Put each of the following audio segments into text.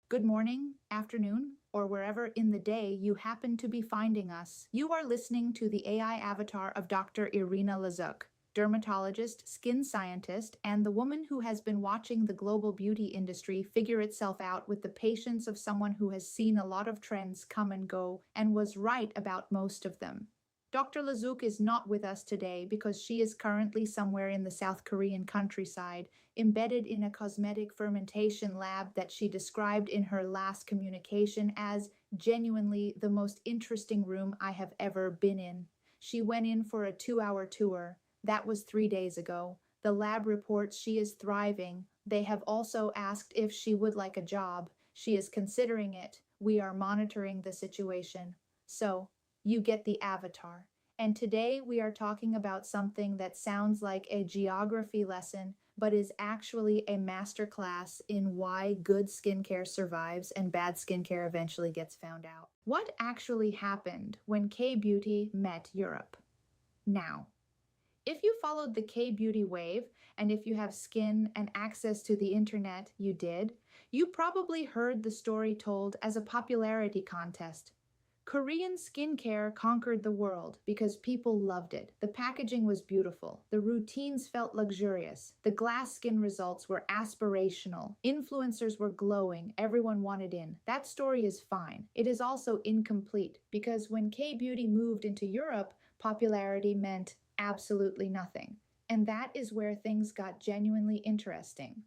Good morning, afternoon, or wherever in the day you happen to be finding us. You are listening to the AI avatar of Dr. Irina Lazuk, dermatologist, skin scientist, and the woman who has been watching the global beauty industry figure itself out with the patience of someone who has seen a lot of trends come and go and was right about most of them. Dr. Lazuk is not with us today because she is currently somewhere in the South Korean countryside, embedded in a cosmetic fermentation lab that she described in her last communication as genuinely the most interesting room I have ever been in. She went in for a 2-hour tour. That was 3 days ago. The lab reports she is thriving. They have also asked if she would like a job. She is considering it. We are monitoring the situation. So, you get the avatar. And today we are talking about something that sounds like a geography lesson, but is actually a masterclass in why good skincare survives and bad skincare eventually gets found out. What actually happened when K-beauty met Europe? Now, if you followed the K-beauty wave, and if you have skin and access to the internet, you probably heard the story told as a popularity contest. Korean skincare conquered the world because people loved it. The packaging was beautiful. The routines felt luxurious. The glass skin results were aspirational. Influencers were glowing. Everyone wanted in. That story is fine. It is also incomplete because when K-beauty moved into Europe, popularity meant absolutely nothing. And that is where things got genuinely interesting.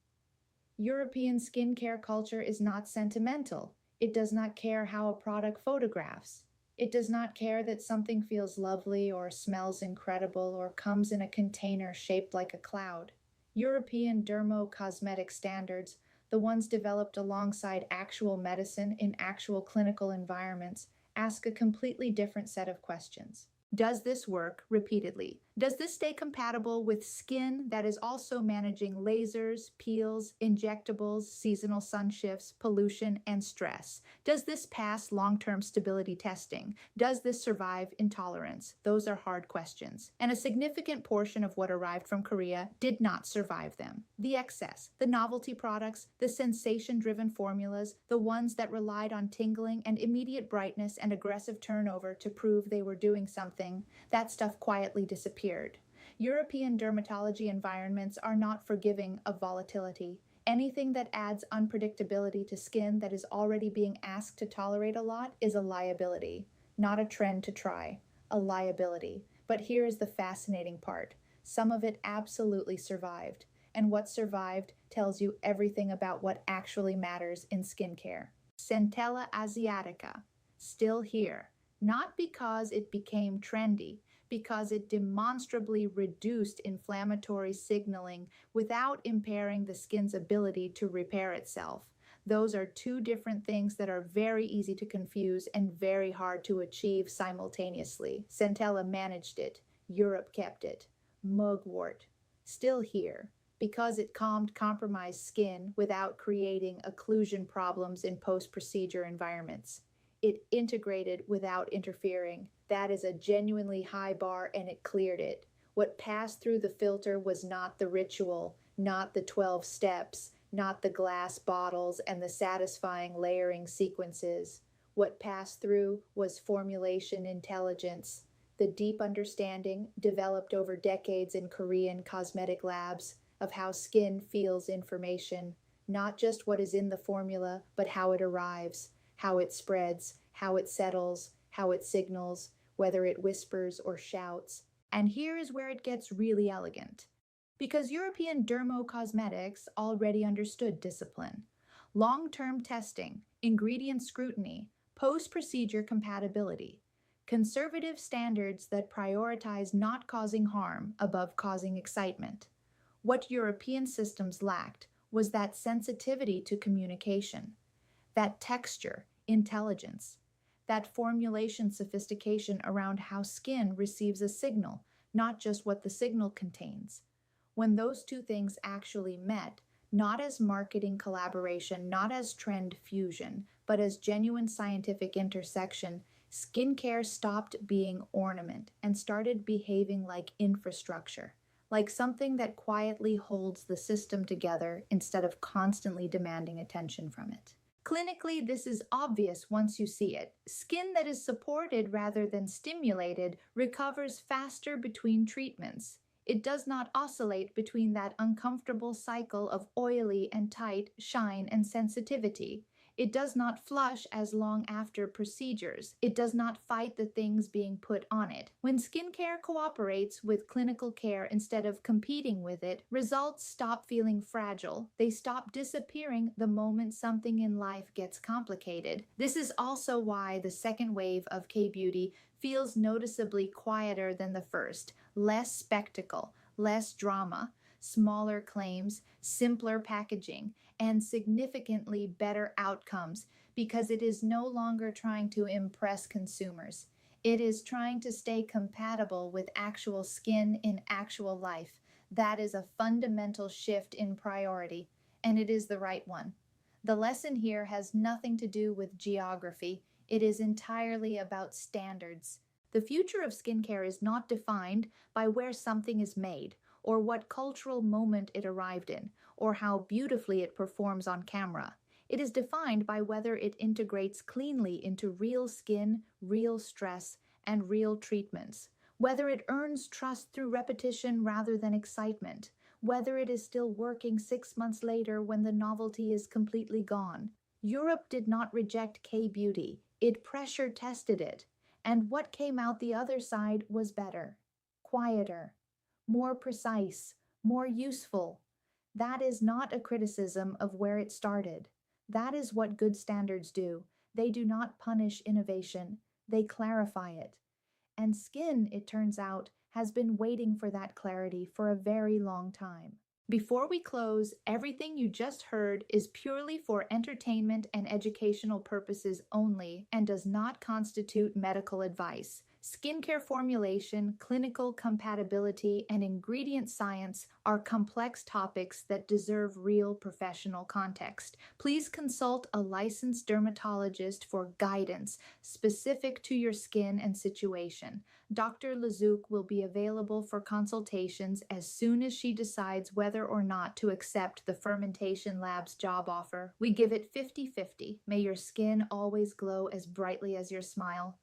European skincare culture is not sentimental. It does not care how a product photographs. It does not care that something feels lovely or smells incredible or comes in a container shaped like a cloud. European dermo-cosmetic standards, the ones developed alongside actual medicine in actual clinical environments, ask a completely different set of questions. Does this work repeatedly? Does this stay compatible with skin that is also managing lasers, peels, injectables, seasonal sun shifts, pollution, and stress? Does this pass long-term stability testing? Does this survive intolerance? Those are hard questions. And a significant portion of what arrived from Korea did not survive them. The excess, the novelty products, the sensation-driven formulas, the ones that relied on tingling and immediate brightness and aggressive turnover to prove they were doing something, that stuff quietly disappeared. European dermatology environments are not forgiving of volatility. Anything that adds unpredictability to skin that is already being asked to tolerate a lot is a liability, not a trend to try, a liability. But here is the fascinating part. Some of it absolutely survived, and what survived tells you everything about what actually matters in skincare. Centella asiatica, still here. Not because it became trendy, because it demonstrably reduced inflammatory signaling without impairing the skin's ability to repair itself. Those are two different things that are very easy to confuse and very hard to achieve simultaneously. Centella managed it. Europe kept it. Mugwort, still here, because it calmed compromised skin without creating occlusion problems in post-procedure environments. It integrated without interfering. That is a genuinely high bar, and it cleared it. What passed through the filter was not the ritual, not the 12 steps, not the glass bottles and the satisfying layering sequences. What passed through was formulation intelligence, the deep understanding developed over decades in Korean cosmetic labs of how skin feels information, not just what is in the formula, but how it arrives, how it spreads, how it settles, how it signals, whether it whispers or shouts. And here is where it gets really elegant. Because European dermo-cosmetics already understood discipline. Long-term testing, ingredient scrutiny, post-procedure compatibility. Conservative standards that prioritize not causing harm above causing excitement. What European systems lacked was that sensitivity to communication, that texture, intelligence, that formulation sophistication around how skin receives a signal, not just what the signal contains. When those two things actually met, not as marketing collaboration, not as trend fusion, but as genuine scientific intersection, skincare stopped being ornament and started behaving like infrastructure, like something that quietly holds the system together instead of constantly demanding attention from it. Clinically, this is obvious once you see it. Skin that is supported rather than stimulated recovers faster between treatments. It does not oscillate between that uncomfortable cycle of oily and tight, shine, and sensitivity. It does not flush as long after procedures. It does not fight the things being put on it. When skincare cooperates with clinical care instead of competing with it, results stop feeling fragile. They stop disappearing the moment something in life gets complicated. This is also why the second wave of K-beauty feels noticeably quieter than the first. Less spectacle, less drama, smaller claims, simpler packaging, and significantly better outcomes because it is no longer trying to impress consumers. It is trying to stay compatible with actual skin in actual life. That is a fundamental shift in priority, and it is the right one. The lesson here has nothing to do with geography. It is entirely about standards. The future of skincare is not defined by where something is made, or what cultural moment it arrived in, or how beautifully it performs on camera. It is defined by whether it integrates cleanly into real skin, real stress, and real treatments, whether it earns trust through repetition rather than excitement, whether it is still working 6 months later when the novelty is completely gone. Europe did not reject K-beauty, it pressure tested it, and what came out the other side was better, quieter, more precise, more useful. That is not a criticism of where it started. That is what good standards do. They do not punish innovation, they clarify it. And skin, it turns out, has been waiting for that clarity for a very long time. Before we close, everything you just heard is purely for entertainment and educational purposes only and does not constitute medical advice. Skincare formulation, clinical compatibility, and ingredient science are complex topics that deserve real professional context. Please consult a licensed dermatologist for guidance specific to your skin and situation. Dr. Lazuk will be available for consultations as soon as she decides whether or not to accept the Fermentation Lab's job offer. We give it 50-50. May your skin always glow as brightly as your smile.